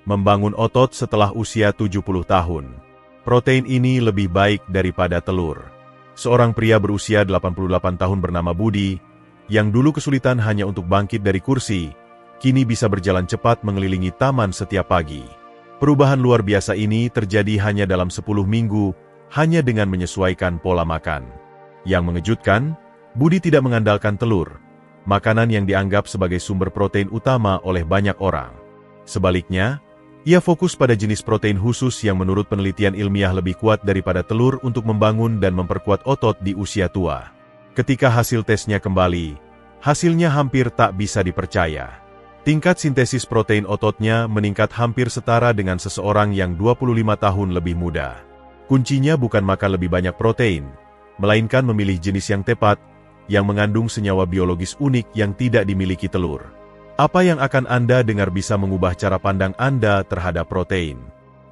Membangun otot setelah usia 70 tahun. Protein ini lebih baik daripada telur. Seorang pria berusia 88 tahun bernama Budi, yang dulu kesulitan hanya untuk bangkit dari kursi, kini bisa berjalan cepat mengelilingi taman setiap pagi. Perubahan luar biasa ini terjadi hanya dalam 10 minggu, hanya dengan menyesuaikan pola makan. Yang mengejutkan, Budi tidak mengandalkan telur, makanan yang dianggap sebagai sumber protein utama oleh banyak orang. Sebaliknya, ia fokus pada jenis protein khusus yang menurut penelitian ilmiah lebih kuat daripada telur untuk membangun dan memperkuat otot di usia tua. Ketika hasil tesnya kembali, hasilnya hampir tak bisa dipercaya. Tingkat sintesis protein ototnya meningkat hampir setara dengan seseorang yang 25 tahun lebih muda. Kuncinya bukan makan lebih banyak protein, melainkan memilih jenis yang tepat, yang mengandung senyawa biologis unik yang tidak dimiliki telur. Apa yang akan Anda dengar bisa mengubah cara pandang Anda terhadap protein.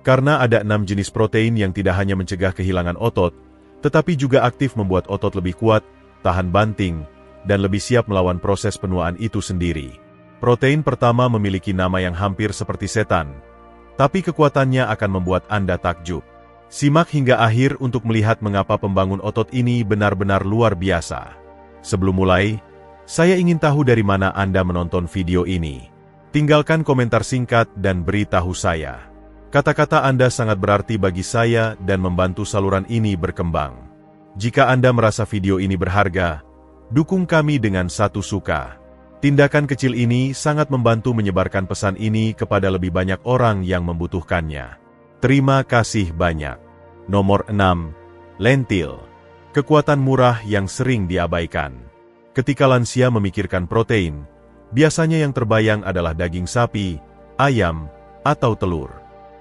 Karena ada 6 jenis protein yang tidak hanya mencegah kehilangan otot, tetapi juga aktif membuat otot lebih kuat, tahan banting, dan lebih siap melawan proses penuaan itu sendiri. Protein pertama memiliki nama yang hampir seperti setan, tapi kekuatannya akan membuat Anda takjub. Simak hingga akhir untuk melihat mengapa pembangun otot ini benar-benar luar biasa. Sebelum mulai, saya ingin tahu dari mana Anda menonton video ini. Tinggalkan komentar singkat dan beritahu saya. Kata-kata Anda sangat berarti bagi saya dan membantu saluran ini berkembang. Jika Anda merasa video ini berharga, dukung kami dengan 1 suka. Tindakan kecil ini sangat membantu menyebarkan pesan ini kepada lebih banyak orang yang membutuhkannya. Terima kasih banyak. Nomor 6. Lentil. Kekuatan murah yang sering diabaikan. Ketika lansia memikirkan protein, biasanya yang terbayang adalah daging sapi, ayam, atau telur.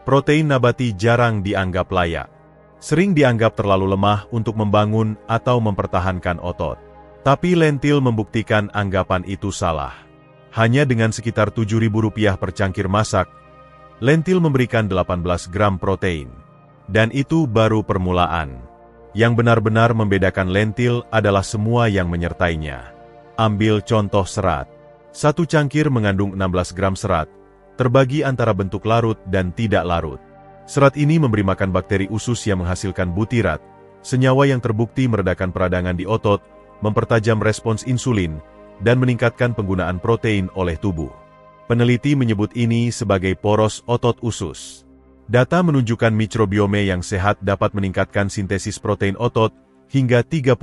Protein nabati jarang dianggap layak. Sering dianggap terlalu lemah untuk membangun atau mempertahankan otot. Tapi lentil membuktikan anggapan itu salah. Hanya dengan sekitar Rp7.000 per cangkir masak, lentil memberikan 18 gram protein. Dan itu baru permulaan. Yang benar-benar membedakan lentil adalah semua yang menyertainya. Ambil contoh serat. 1 cangkir mengandung 16 gram serat, terbagi antara bentuk larut dan tidak larut. Serat ini memberi makan bakteri usus yang menghasilkan butirat, senyawa yang terbukti meredakan peradangan di otot, mempertajam respons insulin, dan meningkatkan penggunaan protein oleh tubuh. Peneliti menyebut ini sebagai poros otot usus. Data menunjukkan mikrobiome yang sehat dapat meningkatkan sintesis protein otot hingga 30%.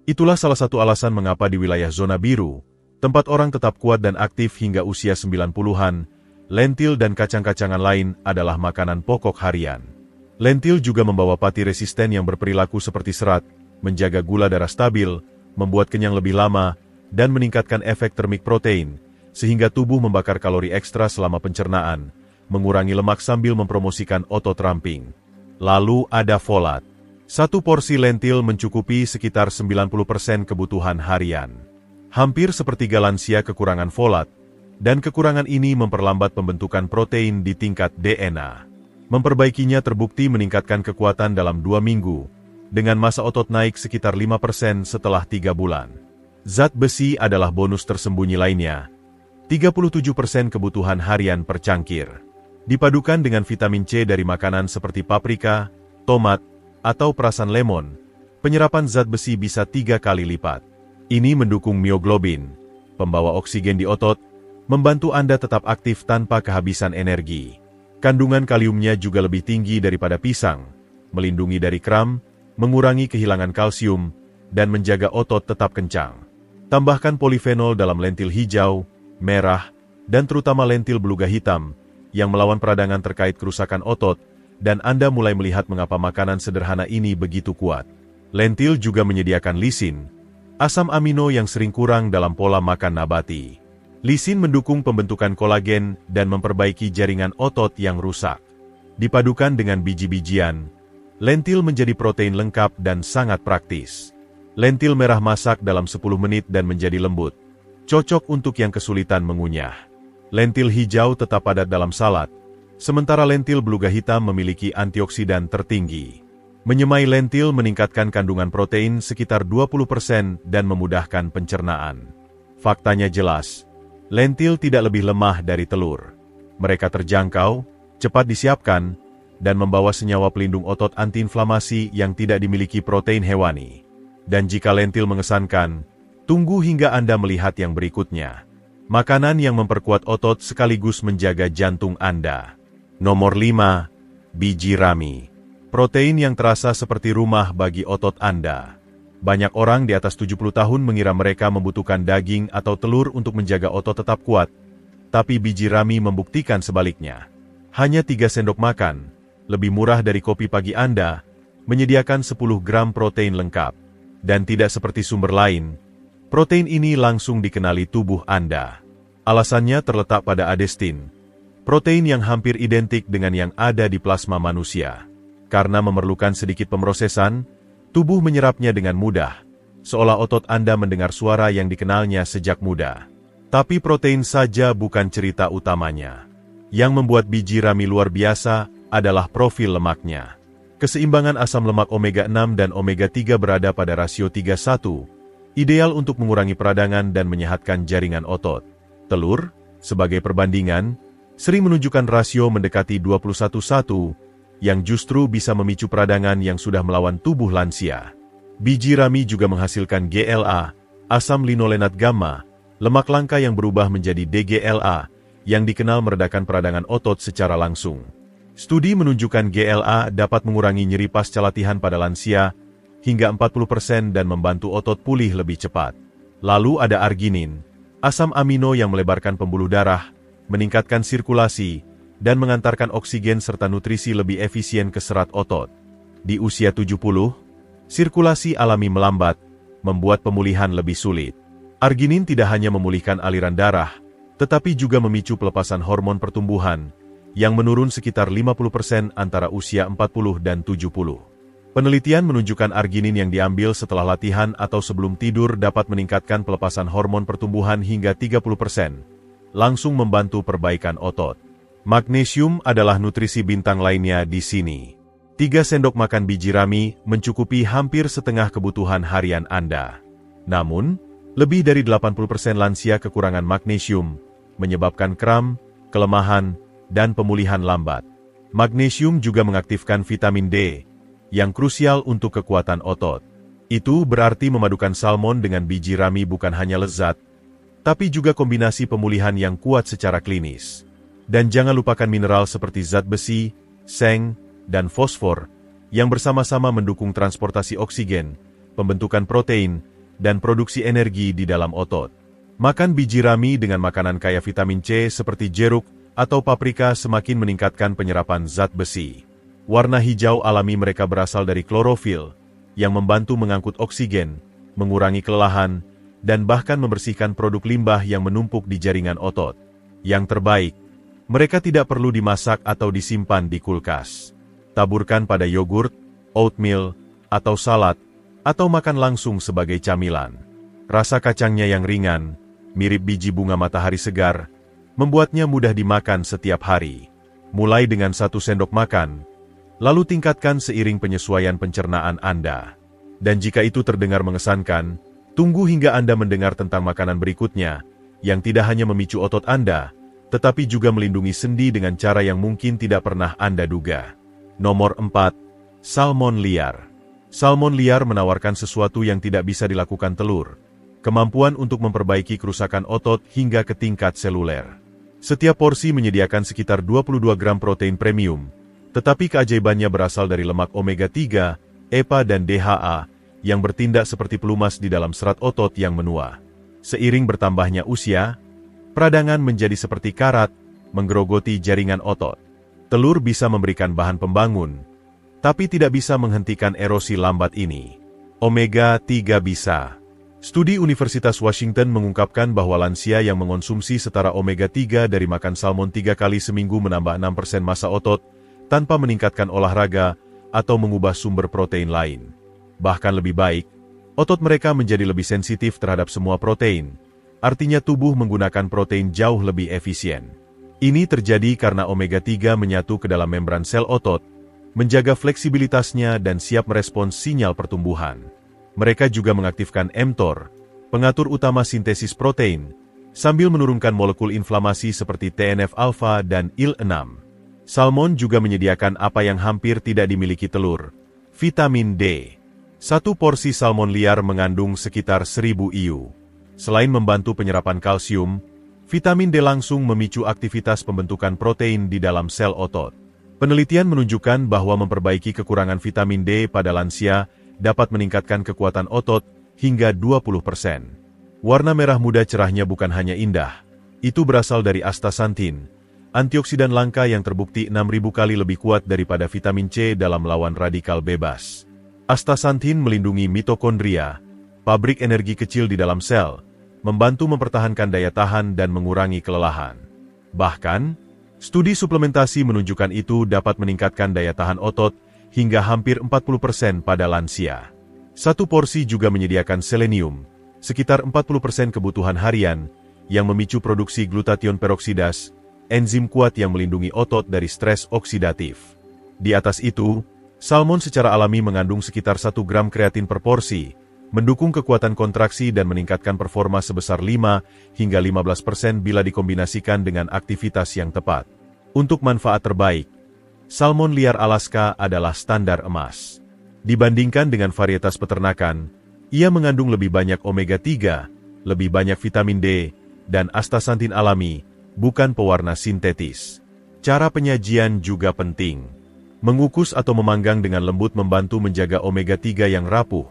Itulah salah satu alasan mengapa di wilayah zona biru, tempat orang tetap kuat dan aktif hingga usia 90-an, lentil dan kacang-kacangan lain adalah makanan pokok harian. Lentil juga membawa pati resisten yang berperilaku seperti serat, menjaga gula darah stabil, membuat kenyang lebih lama, dan meningkatkan efek termik protein, sehingga tubuh membakar kalori ekstra selama pencernaan, mengurangi lemak sambil mempromosikan otot ramping. Lalu ada folat. 1 porsi lentil mencukupi sekitar 90% kebutuhan harian. Hampir sepertiga lansia kekurangan folat, dan kekurangan ini memperlambat pembentukan protein di tingkat DNA. Memperbaikinya terbukti meningkatkan kekuatan dalam 2 minggu, dengan massa otot naik sekitar 5% setelah 3 bulan. Zat besi adalah bonus tersembunyi lainnya. 37% kebutuhan harian per cangkir. Dipadukan dengan vitamin C dari makanan seperti paprika, tomat, atau perasan lemon, penyerapan zat besi bisa 3 kali lipat. Ini mendukung mioglobin, pembawa oksigen di otot, membantu Anda tetap aktif tanpa kehabisan energi. Kandungan kaliumnya juga lebih tinggi daripada pisang, melindungi dari kram, mengurangi kehilangan kalsium, dan menjaga otot tetap kencang. Tambahkan polifenol dalam lentil hijau, merah, dan terutama lentil beluga hitam, yang melawan peradangan terkait kerusakan otot, dan Anda mulai melihat mengapa makanan sederhana ini begitu kuat. Lentil juga menyediakan lisin, asam amino yang sering kurang dalam pola makan nabati. Lisin mendukung pembentukan kolagen dan memperbaiki jaringan otot yang rusak. Dipadukan dengan biji-bijian, lentil menjadi protein lengkap dan sangat praktis. Lentil merah masak dalam 10 menit dan menjadi lembut. Cocok untuk yang kesulitan mengunyah. Lentil hijau tetap padat dalam salad, sementara lentil beluga hitam memiliki antioksidan tertinggi. Menyemai lentil meningkatkan kandungan protein sekitar 20% dan memudahkan pencernaan. Faktanya jelas, lentil tidak lebih lemah dari telur. Mereka terjangkau, cepat disiapkan, dan membawa senyawa pelindung otot antiinflamasi yang tidak dimiliki protein hewani. Dan jika lentil mengesankan, tunggu hingga Anda melihat yang berikutnya. Makanan yang memperkuat otot sekaligus menjaga jantung Anda. Nomor 5. Biji rami. Protein yang terasa seperti rumah bagi otot Anda. Banyak orang di atas 70 tahun mengira mereka membutuhkan daging atau telur untuk menjaga otot tetap kuat. Tapi biji rami membuktikan sebaliknya. Hanya 3 sendok makan, lebih murah dari kopi pagi Anda, menyediakan 10 gram protein lengkap. Dan tidak seperti sumber lain, protein ini langsung dikenali tubuh Anda. Alasannya terletak pada adestin, protein yang hampir identik dengan yang ada di plasma manusia. Karena memerlukan sedikit pemrosesan, tubuh menyerapnya dengan mudah, seolah otot Anda mendengar suara yang dikenalnya sejak muda. Tapi protein saja bukan cerita utamanya. Yang membuat biji rami luar biasa adalah profil lemaknya. Keseimbangan asam lemak omega-6 dan omega-3 berada pada rasio 3:1, ideal untuk mengurangi peradangan dan menyehatkan jaringan otot. Telur, sebagai perbandingan, sering menunjukkan rasio mendekati 21:1, yang justru bisa memicu peradangan yang sudah melawan tubuh lansia. Biji rami juga menghasilkan GLA, asam linolenat gamma, lemak langka yang berubah menjadi DGLA, yang dikenal meredakan peradangan otot secara langsung. Studi menunjukkan GLA dapat mengurangi nyeri pasca latihan pada lansia hingga 40% dan membantu otot pulih lebih cepat. Lalu ada arginin, asam amino yang melebarkan pembuluh darah, meningkatkan sirkulasi, dan mengantarkan oksigen serta nutrisi lebih efisien ke serat otot. Di usia 70, sirkulasi alami melambat, membuat pemulihan lebih sulit. Arginin tidak hanya memulihkan aliran darah, tetapi juga memicu pelepasan hormon pertumbuhan, yang menurun sekitar 50% antara usia 40 dan 70. Penelitian menunjukkan arginin yang diambil setelah latihan atau sebelum tidur dapat meningkatkan pelepasan hormon pertumbuhan hingga 30%, langsung membantu perbaikan otot. Magnesium adalah nutrisi bintang lainnya di sini. 3 sendok makan biji rami mencukupi hampir setengah kebutuhan harian Anda. Namun, lebih dari 80% lansia kekurangan magnesium, menyebabkan kram, kelemahan, dan pemulihan lambat. Magnesium juga mengaktifkan vitamin D, yang krusial untuk kekuatan otot. Itu berarti memadukan salmon dengan biji rami bukan hanya lezat, tapi juga kombinasi pemulihan yang kuat secara klinis. Dan jangan lupakan mineral seperti zat besi, seng, dan fosfor, yang bersama-sama mendukung transportasi oksigen, pembentukan protein, dan produksi energi di dalam otot. Makan biji rami dengan makanan kaya vitamin C seperti jeruk atau paprika semakin meningkatkan penyerapan zat besi. Warna hijau alami mereka berasal dari klorofil, yang membantu mengangkut oksigen, mengurangi kelelahan, dan bahkan membersihkan produk limbah yang menumpuk di jaringan otot. Yang terbaik, mereka tidak perlu dimasak atau disimpan di kulkas. Taburkan pada yogurt, oatmeal, atau salad, atau makan langsung sebagai camilan. Rasa kacangnya yang ringan, mirip biji bunga matahari segar, membuatnya mudah dimakan setiap hari. Mulai dengan 1 sendok makan, lalu tingkatkan seiring penyesuaian pencernaan Anda. Dan jika itu terdengar mengesankan, tunggu hingga Anda mendengar tentang makanan berikutnya, yang tidak hanya memicu otot Anda, tetapi juga melindungi sendi dengan cara yang mungkin tidak pernah Anda duga. Nomor 4. Salmon liar. Salmon liar menawarkan sesuatu yang tidak bisa dilakukan telur, kemampuan untuk memperbaiki kerusakan otot hingga ke tingkat seluler. Setiap porsi menyediakan sekitar 22 gram protein premium, tetapi keajaibannya berasal dari lemak omega-3, EPA dan DHA, yang bertindak seperti pelumas di dalam serat otot yang menua. Seiring bertambahnya usia, peradangan menjadi seperti karat, menggerogoti jaringan otot. Telur bisa memberikan bahan pembangun, tapi tidak bisa menghentikan erosi lambat ini. Omega-3 bisa. Studi Universitas Washington mengungkapkan bahwa lansia yang mengonsumsi setara omega-3 dari makan salmon 3 kali seminggu menambah 6% massa otot, tanpa meningkatkan olahraga atau mengubah sumber protein lain. Bahkan lebih baik, otot mereka menjadi lebih sensitif terhadap semua protein, artinya tubuh menggunakan protein jauh lebih efisien. Ini terjadi karena omega-3 menyatu ke dalam membran sel otot, menjaga fleksibilitasnya dan siap merespons sinyal pertumbuhan. Mereka juga mengaktifkan mTOR, pengatur utama sintesis protein, sambil menurunkan molekul inflamasi seperti TNF-alfa dan IL-6. Salmon juga menyediakan apa yang hampir tidak dimiliki telur, vitamin D. Satu porsi salmon liar mengandung sekitar 1000 IU. Selain membantu penyerapan kalsium, vitamin D langsung memicu aktivitas pembentukan protein di dalam sel otot. Penelitian menunjukkan bahwa memperbaiki kekurangan vitamin D pada lansia dapat meningkatkan kekuatan otot hingga 20%. Warna merah muda cerahnya bukan hanya indah, itu berasal dari astaxanthin, antioksidan langka yang terbukti 6.000 kali lebih kuat daripada vitamin C dalam melawan radikal bebas. Astaxanthin melindungi mitokondria, pabrik energi kecil di dalam sel, membantu mempertahankan daya tahan dan mengurangi kelelahan. Bahkan, studi suplementasi menunjukkan itu dapat meningkatkan daya tahan otot hingga hampir 40% pada lansia. Satu porsi juga menyediakan selenium, sekitar 40% kebutuhan harian, yang memicu produksi glutathione peroksidase, enzim kuat yang melindungi otot dari stres oksidatif. Di atas itu, salmon secara alami mengandung sekitar 1 gram kreatin per porsi, mendukung kekuatan kontraksi dan meningkatkan performa sebesar 5 hingga 15% bila dikombinasikan dengan aktivitas yang tepat. Untuk manfaat terbaik, salmon liar Alaska adalah standar emas. Dibandingkan dengan varietas peternakan, ia mengandung lebih banyak omega-3, lebih banyak vitamin D, dan astaxanthin alami, bukan pewarna sintetis. Cara penyajian juga penting. Mengukus atau memanggang dengan lembut membantu menjaga omega-3 yang rapuh,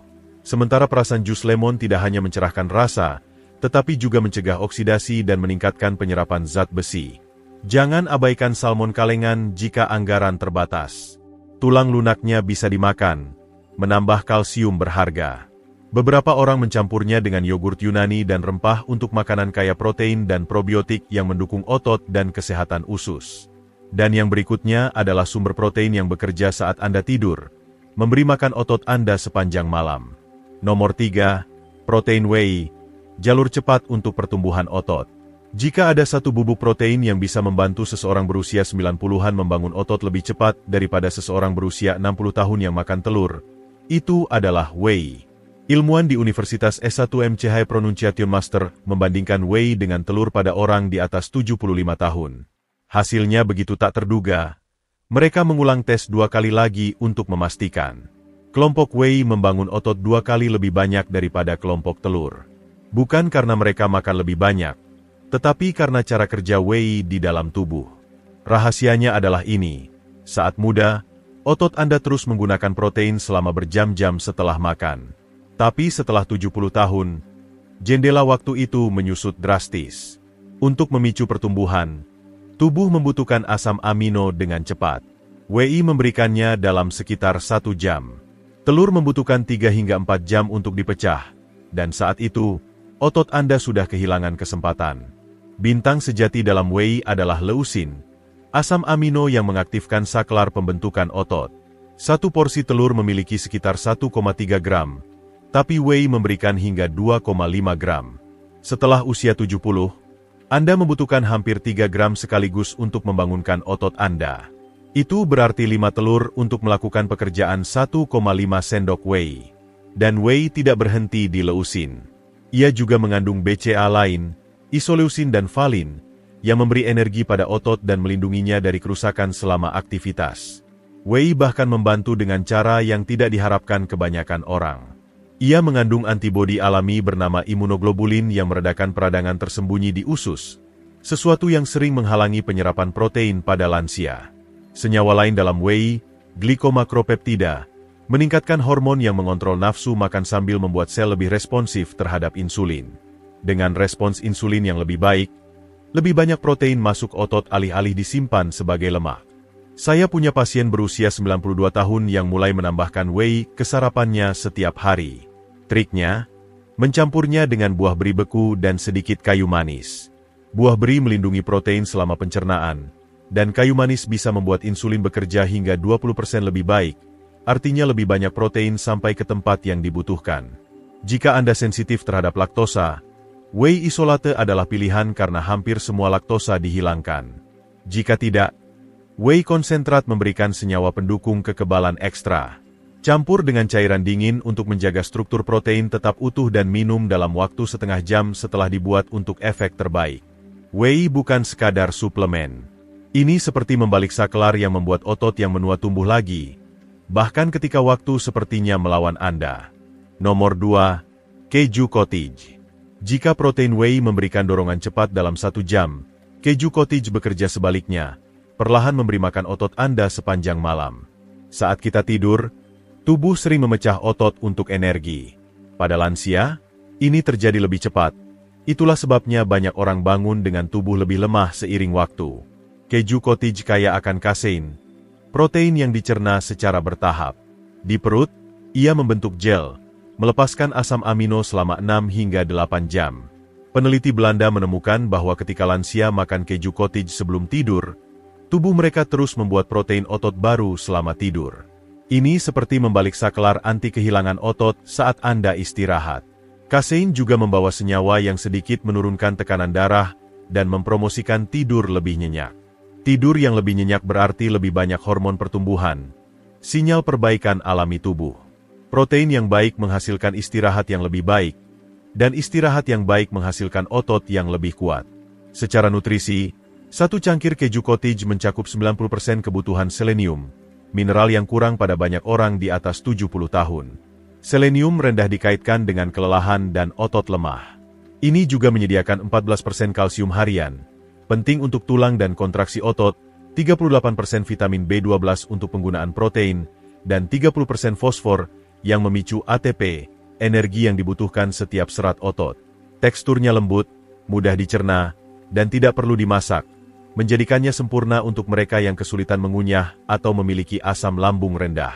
sementara perasan jus lemon tidak hanya mencerahkan rasa, tetapi juga mencegah oksidasi dan meningkatkan penyerapan zat besi. Jangan abaikan salmon kalengan jika anggaran terbatas. Tulang lunaknya bisa dimakan, menambah kalsium berharga. Beberapa orang mencampurnya dengan yogurt Yunani dan rempah untuk makanan kaya protein dan probiotik yang mendukung otot dan kesehatan usus. Dan yang berikutnya adalah sumber protein yang bekerja saat Anda tidur, memberi makan otot Anda sepanjang malam. Nomor 3, protein whey, jalur cepat untuk pertumbuhan otot. Jika ada satu bubuk protein yang bisa membantu seseorang berusia 90-an membangun otot lebih cepat daripada seseorang berusia 60 tahun yang makan telur, itu adalah whey. Ilmuwan di Universitas S1 MCH Pronunciation Master membandingkan whey dengan telur pada orang di atas 75 tahun. Hasilnya begitu tak terduga. Mereka mengulang tes 2 kali lagi untuk memastikan. Kelompok whey membangun otot 2 kali lebih banyak daripada kelompok telur. Bukan karena mereka makan lebih banyak, tetapi karena cara kerja whey di dalam tubuh. Rahasianya adalah ini. Saat muda, otot Anda terus menggunakan protein selama berjam-jam setelah makan. Tapi setelah 70 tahun, jendela waktu itu menyusut drastis. Untuk memicu pertumbuhan, tubuh membutuhkan asam amino dengan cepat. Whey memberikannya dalam sekitar 1 jam. Telur membutuhkan 3 hingga 4 jam untuk dipecah, dan saat itu, otot Anda sudah kehilangan kesempatan. Bintang sejati dalam whey adalah leusin, asam amino yang mengaktifkan saklar pembentukan otot. Satu porsi telur memiliki sekitar 1,3 gram, tapi whey memberikan hingga 2,5 gram. Setelah usia 70, Anda membutuhkan hampir 3 gram sekaligus untuk membangunkan otot Anda. Itu berarti 5 telur untuk melakukan pekerjaan 1,5 sendok whey. Dan whey tidak berhenti di leusin. Ia juga mengandung BCA lain, isoleusin dan valin, yang memberi energi pada otot dan melindunginya dari kerusakan selama aktivitas. Whey bahkan membantu dengan cara yang tidak diharapkan kebanyakan orang. Ia mengandung antibodi alami bernama imunoglobulin yang meredakan peradangan tersembunyi di usus, sesuatu yang sering menghalangi penyerapan protein pada lansia. Senyawa lain dalam whey, glikomakropeptida, meningkatkan hormon yang mengontrol nafsu makan sambil membuat sel lebih responsif terhadap insulin. Dengan respons insulin yang lebih baik, lebih banyak protein masuk otot alih-alih disimpan sebagai lemak. Saya punya pasien berusia 92 tahun yang mulai menambahkan whey ke sarapannya setiap hari. Triknya, mencampurnya dengan buah beri beku dan sedikit kayu manis. Buah beri melindungi protein selama pencernaan, dan kayu manis bisa membuat insulin bekerja hingga 20% lebih baik, artinya lebih banyak protein sampai ke tempat yang dibutuhkan. Jika Anda sensitif terhadap laktosa, whey isolate adalah pilihan karena hampir semua laktosa dihilangkan. Jika tidak, whey konsentrat memberikan senyawa pendukung kekebalan ekstra. Campur dengan cairan dingin untuk menjaga struktur protein tetap utuh dan minum dalam waktu setengah jam setelah dibuat untuk efek terbaik. Whey bukan sekadar suplemen. Ini seperti membalik saklar yang membuat otot yang menua tumbuh lagi, bahkan ketika waktu sepertinya melawan Anda. Nomor 2. Keju cottage. Jika protein whey memberikan dorongan cepat dalam 1 jam, keju cottage bekerja sebaliknya, perlahan memberi makan otot Anda sepanjang malam. Saat kita tidur, tubuh sering memecah otot untuk energi. Pada lansia, ini terjadi lebih cepat. Itulah sebabnya banyak orang bangun dengan tubuh lebih lemah seiring waktu. Keju cottage kaya akan kasein, protein yang dicerna secara bertahap. Di perut, ia membentuk gel, melepaskan asam amino selama 6 hingga 8 jam. Peneliti Belanda menemukan bahwa ketika lansia makan keju cottage sebelum tidur, tubuh mereka terus membuat protein otot baru selama tidur. Ini seperti membalik saklar anti kehilangan otot saat Anda istirahat. Kasein juga membawa senyawa yang sedikit menurunkan tekanan darah dan mempromosikan tidur lebih nyenyak. Tidur yang lebih nyenyak berarti lebih banyak hormon pertumbuhan, sinyal perbaikan alami tubuh. Protein yang baik menghasilkan istirahat yang lebih baik, dan istirahat yang baik menghasilkan otot yang lebih kuat. Secara nutrisi, 1 cangkir keju cottage mencakup 90% kebutuhan selenium, mineral yang kurang pada banyak orang di atas 70 tahun. Selenium rendah dikaitkan dengan kelelahan dan otot lemah. Ini juga menyediakan 14% kalsium harian, penting untuk tulang dan kontraksi otot, 38% vitamin B12 untuk penggunaan protein, dan 30% fosfor yang memicu ATP, energi yang dibutuhkan setiap serat otot. Teksturnya lembut, mudah dicerna, dan tidak perlu dimasak, menjadikannya sempurna untuk mereka yang kesulitan mengunyah atau memiliki asam lambung rendah.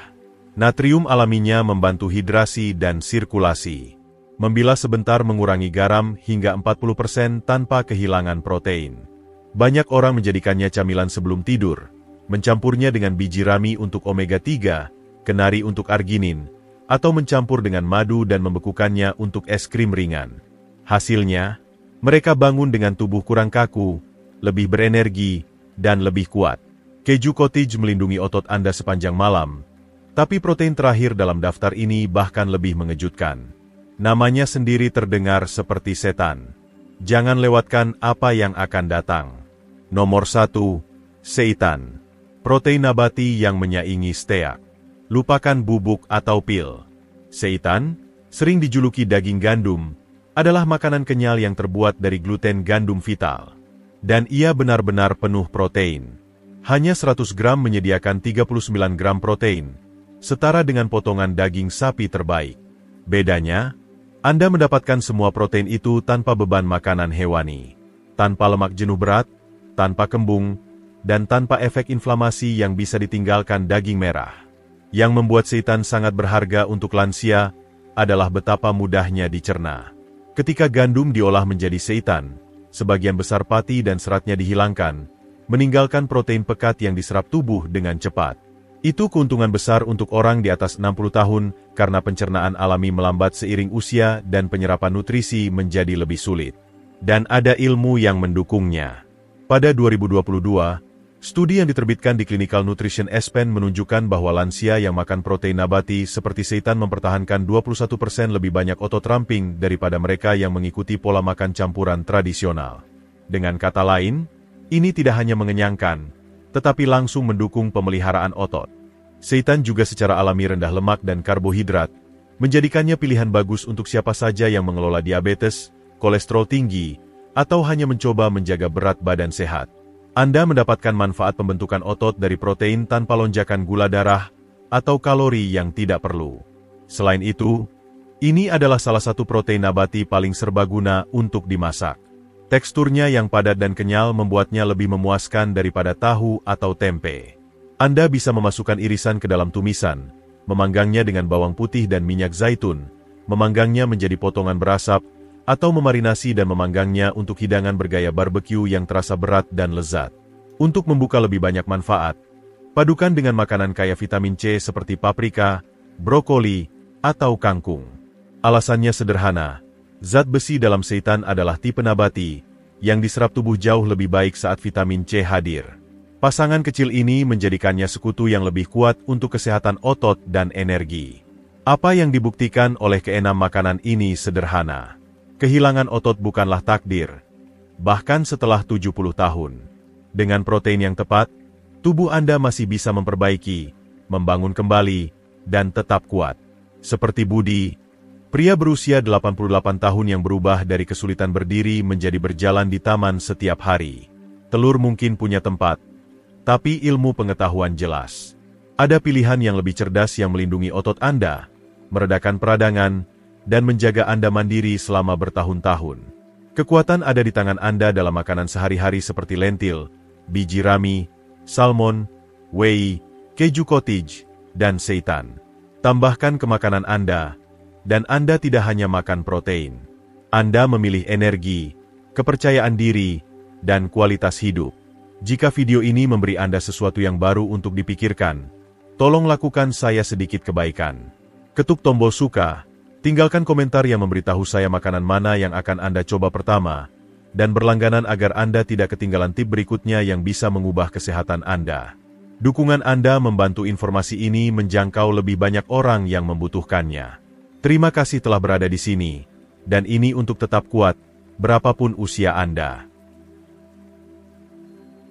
Natrium alaminya membantu hidrasi dan sirkulasi. Membilas sebentar mengurangi garam hingga 40% tanpa kehilangan protein. Banyak orang menjadikannya camilan sebelum tidur, mencampurnya dengan biji rami untuk omega-3, kenari untuk arginin, atau mencampur dengan madu dan membekukannya untuk es krim ringan. Hasilnya, mereka bangun dengan tubuh kurang kaku, lebih berenergi, dan lebih kuat. Keju cottage melindungi otot Anda sepanjang malam, tapi protein terakhir dalam daftar ini bahkan lebih mengejutkan. Namanya sendiri terdengar seperti setan. Jangan lewatkan apa yang akan datang. Nomor 1. Seitan. Protein nabati yang menyaingi steak. Lupakan bubuk atau pil. Seitan, sering dijuluki daging gandum, adalah makanan kenyal yang terbuat dari gluten gandum vital. Dan ia benar-benar penuh protein. Hanya 100 gram menyediakan 39 gram protein, setara dengan potongan daging sapi terbaik. Bedanya, Anda mendapatkan semua protein itu tanpa beban makanan hewani. Tanpa lemak jenuh berat, tanpa kembung, dan tanpa efek inflamasi yang bisa ditinggalkan daging merah. Yang membuat seitan sangat berharga untuk lansia adalah betapa mudahnya dicerna. Ketika gandum diolah menjadi seitan, sebagian besar pati dan seratnya dihilangkan, meninggalkan protein pekat yang diserap tubuh dengan cepat. Itu keuntungan besar untuk orang di atas 60 tahun karena pencernaan alami melambat seiring usia dan penyerapan nutrisi menjadi lebih sulit. Dan ada ilmu yang mendukungnya. Pada 2022, studi yang diterbitkan di Clinical Nutrition Aspen menunjukkan bahwa lansia yang makan protein nabati seperti seitan mempertahankan 21% lebih banyak otot ramping daripada mereka yang mengikuti pola makan campuran tradisional. Dengan kata lain, ini tidak hanya mengenyangkan, tetapi langsung mendukung pemeliharaan otot. Seitan juga secara alami rendah lemak dan karbohidrat, menjadikannya pilihan bagus untuk siapa saja yang mengelola diabetes, kolesterol tinggi, atau hanya mencoba menjaga berat badan sehat. Anda mendapatkan manfaat pembentukan otot dari protein tanpa lonjakan gula darah atau kalori yang tidak perlu. Selain itu, ini adalah salah satu protein nabati paling serbaguna untuk dimasak. Teksturnya yang padat dan kenyal membuatnya lebih memuaskan daripada tahu atau tempe. Anda bisa memasukkan irisan ke dalam tumisan, memanggangnya dengan bawang putih dan minyak zaitun, memanggangnya menjadi potongan berasap, atau memarinasi dan memanggangnya untuk hidangan bergaya barbecue yang terasa berat dan lezat. Untuk membuka lebih banyak manfaat, padukan dengan makanan kaya vitamin C seperti paprika, brokoli, atau kangkung. Alasannya sederhana, zat besi dalam seitan adalah tipe nabati, yang diserap tubuh jauh lebih baik saat vitamin C hadir. Pasangan kecil ini menjadikannya sekutu yang lebih kuat untuk kesehatan otot dan energi. Apa yang dibuktikan oleh keenam makanan ini sederhana. Kehilangan otot bukanlah takdir, bahkan setelah 70 tahun. Dengan protein yang tepat, tubuh Anda masih bisa memperbaiki, membangun kembali, dan tetap kuat. Seperti Budi, pria berusia 88 tahun yang berubah dari kesulitan berdiri menjadi berjalan di taman setiap hari. Telur mungkin punya tempat, tapi ilmu pengetahuan jelas. Ada pilihan yang lebih cerdas yang melindungi otot Anda, meredakan peradangan, dan menjaga Anda mandiri selama bertahun-tahun. Kekuatan ada di tangan Anda dalam makanan sehari-hari seperti lentil, biji rami, salmon, whey, keju cottage, dan seitan. Tambahkan ke makanan Anda, dan Anda tidak hanya makan protein. Anda memilih energi, kepercayaan diri, dan kualitas hidup. Jika video ini memberi Anda sesuatu yang baru untuk dipikirkan, tolong lakukan saya sedikit kebaikan. Ketuk tombol suka, tinggalkan komentar yang memberitahu saya makanan mana yang akan Anda coba pertama, dan berlangganan agar Anda tidak ketinggalan tip berikutnya yang bisa mengubah kesehatan Anda. Dukungan Anda membantu informasi ini menjangkau lebih banyak orang yang membutuhkannya. Terima kasih telah berada di sini, dan ini untuk tetap kuat, berapapun usia Anda.